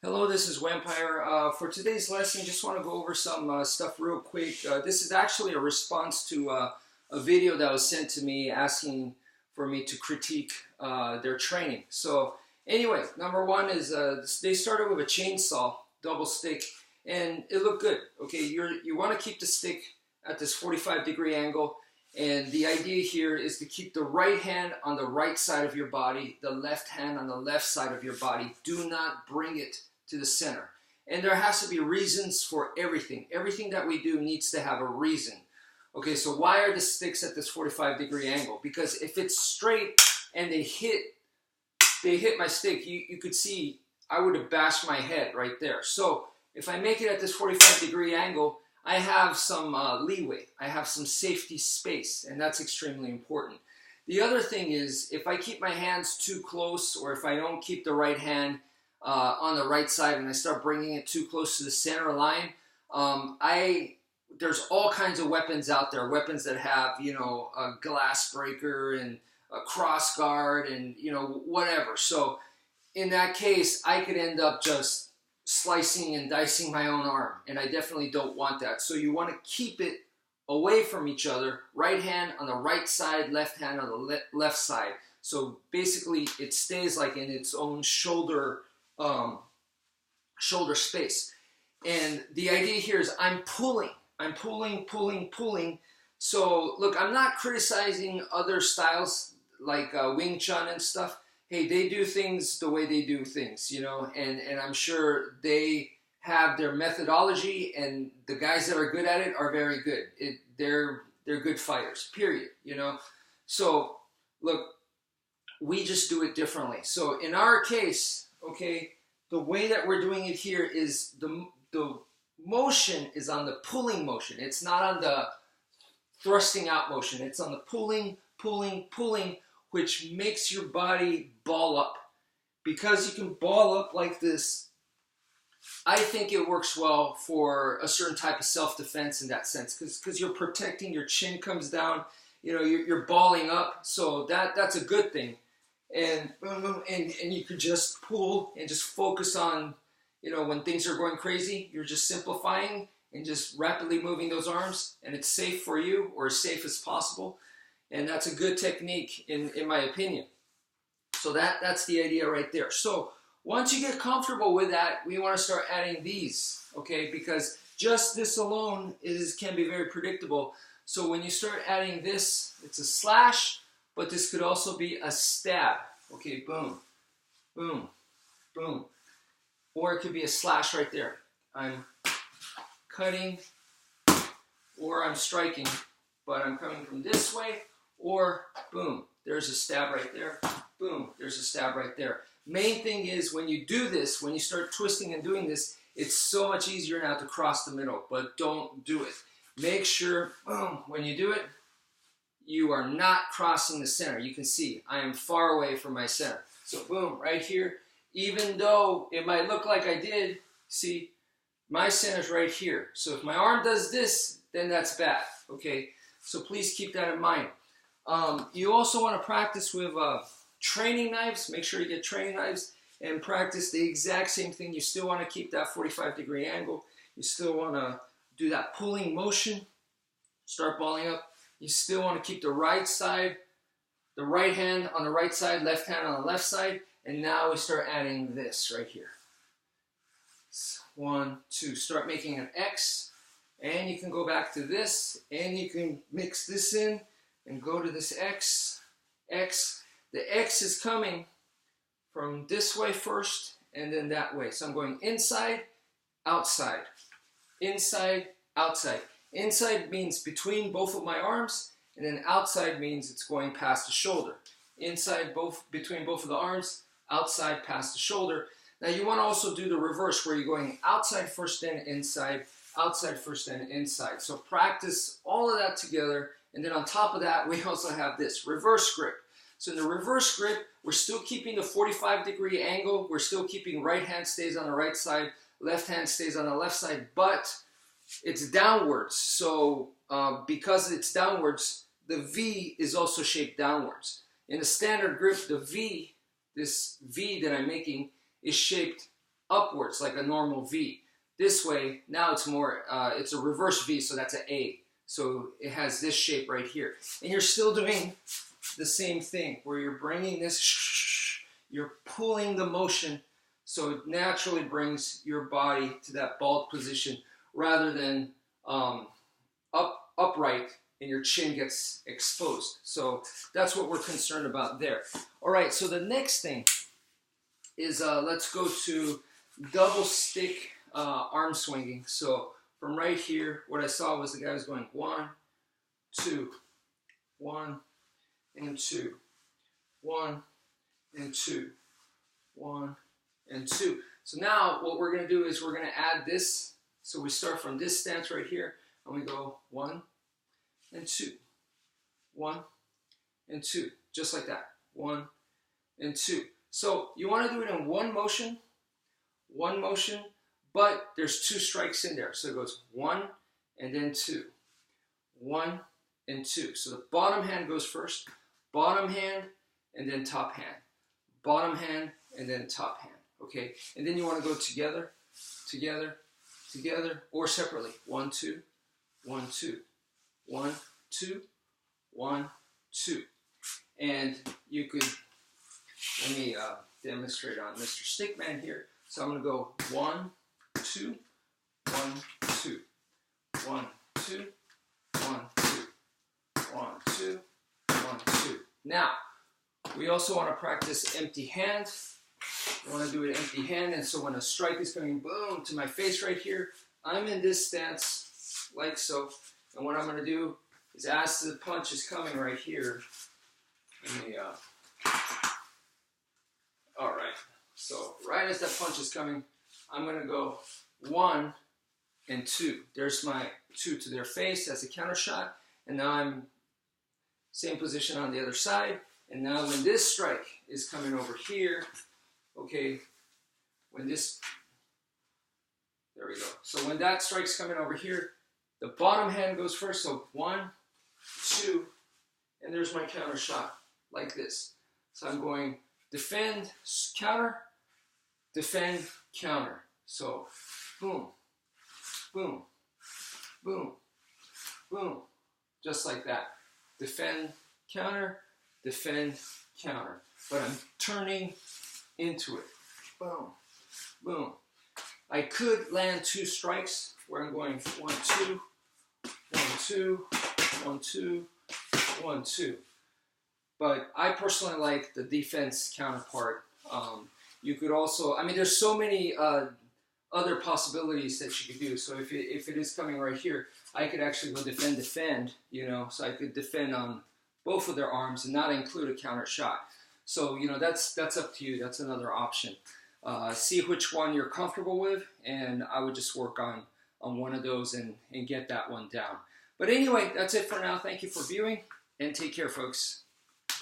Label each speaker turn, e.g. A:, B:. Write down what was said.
A: Hello, this is wmpyr. For today's lesson, just want to go over some stuff real quick. This is actually a response to a video that was sent to me asking for me to critique their training. So anyway, number one is they started with a chainsaw, double stick, and it looked good. Okay, you want to keep the stick at this 45-degree angle, and the idea here is to keep the right hand on the right side of your body, the left hand on the left side of your body. Do not bring it to the center. And there has to be reasons for everything. Everything that we do needs to have a reason. Okay, so why are the sticks at this 45-degree angle? Because if it's straight and they hit my stick, you could see I would have bashed my head right there. So if I make it at this 45-degree angle, I have some leeway. I have some safety space, and that's extremely important. The other thing is, if I keep my hands too close, or if I don't keep the right hand on the right side and I start bringing it too close to the center line, there's all kinds of weapons out there. Weapons that have, a glass breaker and a cross guard and, whatever. So in that case, I could end up just slicing and dicing my own arm, and I definitely don't want that. So you want to keep it away from each other, right hand on the right side, left hand on the left side. So basically it stays like in its own shoulder space. And the idea here is I'm pulling. So look, I'm not criticizing other styles like Wing Chun and stuff. Hey, they do things the way they do things, and I'm sure they have their methodology, and the guys that are good at it are very good. They're good fighters, period, So look, we just do it differently. So in our case, okay, the way that we're doing it here is the motion is on the pulling motion. It's not on the thrusting out motion. It's on the pulling, which makes your body ball up. Because you can ball up like this, I think it works well for a certain type of self-defense in that sense, because you're protecting, your chin comes down, you're balling up, so that's a good thing. And you could just pull and just focus on, when things are going crazy, you're just simplifying and just rapidly moving those arms, and it's safe for you, or as safe as possible. And that's a good technique in my opinion. So that's the idea right there. So once you get comfortable with that, we want to start adding these, okay? Because just this alone can be very predictable. So when you start adding this, it's a slash, but this could also be a stab. Okay, boom, boom, boom. Or it could be a slash right there. I'm cutting or I'm striking, but I'm coming from this way, or boom, there's a stab right there. Boom, there's a stab right there. Main thing is when you do this, when you start twisting and doing this, it's so much easier now to cross the middle, but don't do it. Make sure, boom, when you do it, you are not crossing the center. You can see I am far away from my center. So boom, right here, even though it might look like I did, see, my center's right here. So if my arm does this, then that's bad, okay? So please keep that in mind. You also want to practice with training knives. Make sure you get training knives and practice the exact same thing. You still want to keep that 45-degree angle. You still want to do that pulling motion. Start balling up. You still want to keep the right side, the right hand on the right side, left hand on the left side. And now we start adding this right here. 1, 2. Start making an X. And you can go back to this. And you can mix this in and go to this X. X. The X is coming from this way first and then that way. So I'm going inside, outside. Inside, outside. Inside means between both of my arms, and then outside means it's going past the shoulder. Inside, between both of the arms, outside past the shoulder. Now you want to also do the reverse, where you're going outside first, then inside, outside first, then inside. So practice all of that together, and then on top of that, we also have this reverse grip. So in the reverse grip, we're still keeping the 45-degree angle. We're still keeping right hand stays on the right side, left hand stays on the left side, but it's downwards. So because it's downwards, the V is also shaped downwards. In the standard grip, the V, this V that I'm making, is shaped upwards like a normal V. This way, now it's more, it's a reverse V, so that's an A. So it has this shape right here. And you're still doing the same thing, where you're bringing this, you're pulling the motion, so it naturally brings your body to that bald position rather than upright and your chin gets exposed. So that's what we're concerned about there. All right, so the next thing is let's go to double stick arm swinging. So from right here, what I saw was the guy was going 1, 2, 1 and 2, 1 and 2, 1 and 2. So now what we're going to do is we're going to add this. So we start from this stance right here, and we go 1 and 2, 1 and 2, just like that, 1 and 2. So you want to do it in one motion, but there's 2 strikes in there. So it goes 1 and then 2, 1 and 2. So the bottom hand goes first, bottom hand and then top hand, bottom hand and then top hand. Okay, and then you want to go together, together, together, or separately. 1, 2, 1, 2, 1, 2, 1, 2. And you could, let me demonstrate on Mr. Stickman here. So I'm going to go 1, 2, 1, 2, 1, 2, 1, 2, 1, 2, 1, 2. Now, we also want to practice empty hand. I want to do it empty hand, and so when a strike is coming, boom, to my face right here, I'm in this stance, like so. And what I'm going to do is, as the punch is coming right here, let me, all right. So right as that punch is coming, I'm going to go 1 and 2. There's my 2 to their face. That's a counter shot. And now I'm same position on the other side. And now when this strike is coming over here, okay, when this, there we go. So when that strike's coming over here, the bottom hand goes first. So 1, 2, and there's my counter shot, like this. So I'm going defend, counter, defend, counter. So boom, boom, boom, boom, just like that. Defend, counter, defend, counter. But I'm turning into it. Boom, boom. I could land 2 strikes where I'm going 1, 2, 1, 2, 1, 2, 1, 2. But I personally like the defense counterpart. You could also, I mean, there's so many other possibilities that you could do. So if it is coming right here, I could actually go defend, you know, so I could defend on both of their arms and not include a counter shot. So, you know, that's up to you. That's another option. See which one you're comfortable with, and I would just work on one of those and get that one down. But anyway, that's it for now. Thank you for viewing, and take care, folks.